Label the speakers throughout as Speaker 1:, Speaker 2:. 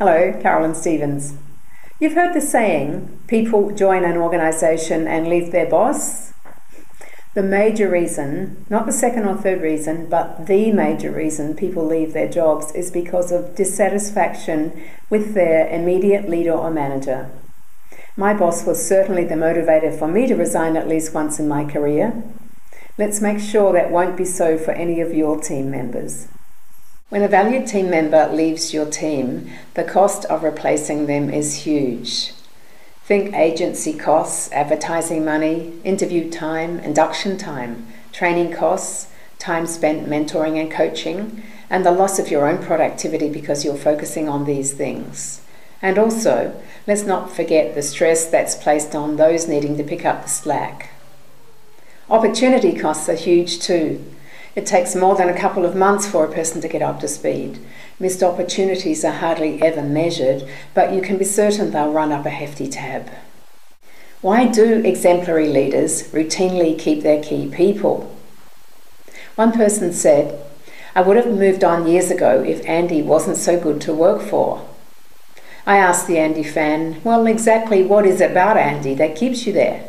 Speaker 1: Hello, Carolyn Stevens. You've heard the saying, people join an organisation and leave their boss. The major reason, not the second or third reason, but the major reason people leave their jobs is because of dissatisfaction with their immediate leader or manager. My boss was certainly the motivator for me to resign at least once in my career. Let's make sure that won't be so for any of your team members. When a valued team member leaves your team, the cost of replacing them is huge. Think agency costs, advertising money, interview time, induction time, training costs, time spent mentoring and coaching, and the loss of your own productivity because you're focusing on these things. And also, let's not forget the stress that's placed on those needing to pick up the slack. Opportunity costs are huge too. It takes more than a couple of months for a person to get up to speed. Missed opportunities are hardly ever measured, but you can be certain they'll run up a hefty tab. Why do exemplary leaders routinely keep their key people? One person said, "I would have moved on years ago if Andy wasn't so good to work for." I asked the Andy fan, well, exactly what is it about Andy that keeps you there?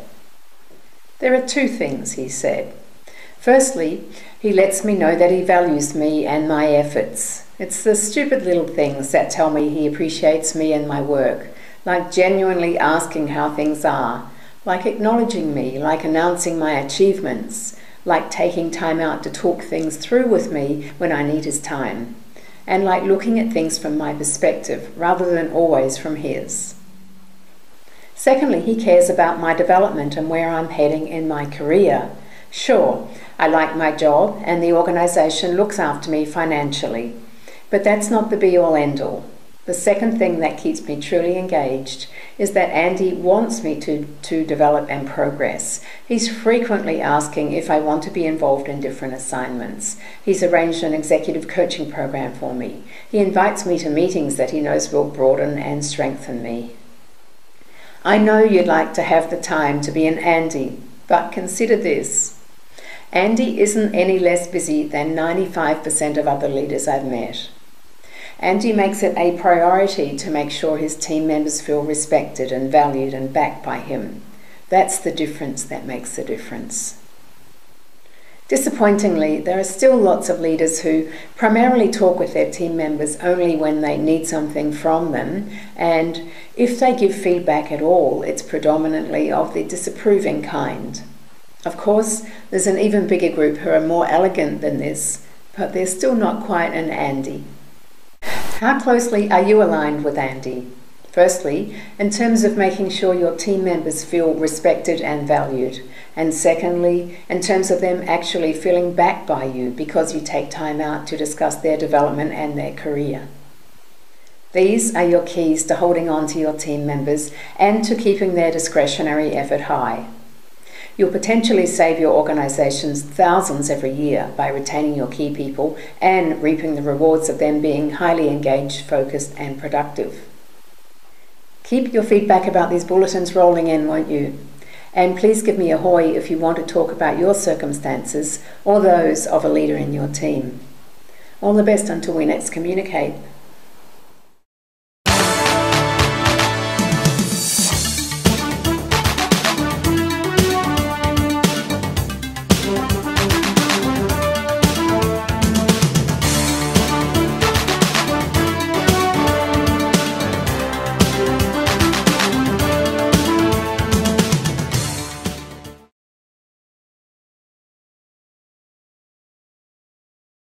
Speaker 1: There are two things, he said. Firstly, he lets me know that he values me and my efforts. It's the stupid little things that tell me he appreciates me and my work, like genuinely asking how things are, like acknowledging me, like announcing my achievements, like taking time out to talk things through with me when I need his time, and like looking at things from my perspective rather than always from his. Secondly, he cares about my development and where I'm heading in my career. Sure, I like my job and the organisation looks after me financially, but that's not the be-all end-all. The second thing that keeps me truly engaged is that Andy wants me to develop and progress. He's frequently asking if I want to be involved in different assignments. He's arranged an executive coaching program for me. He invites me to meetings that he knows will broaden and strengthen me. I know you'd like to have the time to be an Andy, but consider this. Andy isn't any less busy than 95% of other leaders I've met. Andy makes it a priority to make sure his team members feel respected and valued and backed by him. That's the difference that makes the difference. Disappointingly, there are still lots of leaders who primarily talk with their team members only when they need something from them, and if they give feedback at all, it's predominantly of the disapproving kind. Of course, there's an even bigger group who are more elegant than this, but they're still not quite an Andy. How closely are you aligned with Andy? Firstly, in terms of making sure your team members feel respected and valued. And secondly, in terms of them actually feeling backed by you because you take time out to discuss their development and their career. These are your keys to holding on to your team members and to keeping their discretionary effort high. You'll potentially save your organisations thousands every year by retaining your key people and reaping the rewards of them being highly engaged, focused and productive. Keep your feedback about these bulletins rolling in, won't you? And please give me a hoy if you want to talk about your circumstances or those of a leader in your team. All the best until we next communicate.